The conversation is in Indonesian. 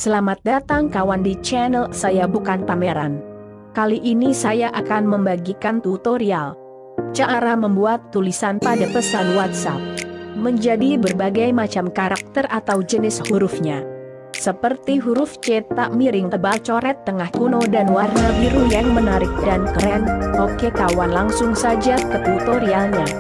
Selamat datang kawan di channel saya Bukan Pameran. Kali ini saya akan membagikan tutorial cara membuat tulisan pada pesan WhatsApp menjadi berbagai macam karakter atau jenis hurufnya, seperti huruf cetak, miring, tebal, coret, tengah, kuno, dan warna biru yang menarik dan keren. Oke kawan, langsung saja ke tutorialnya.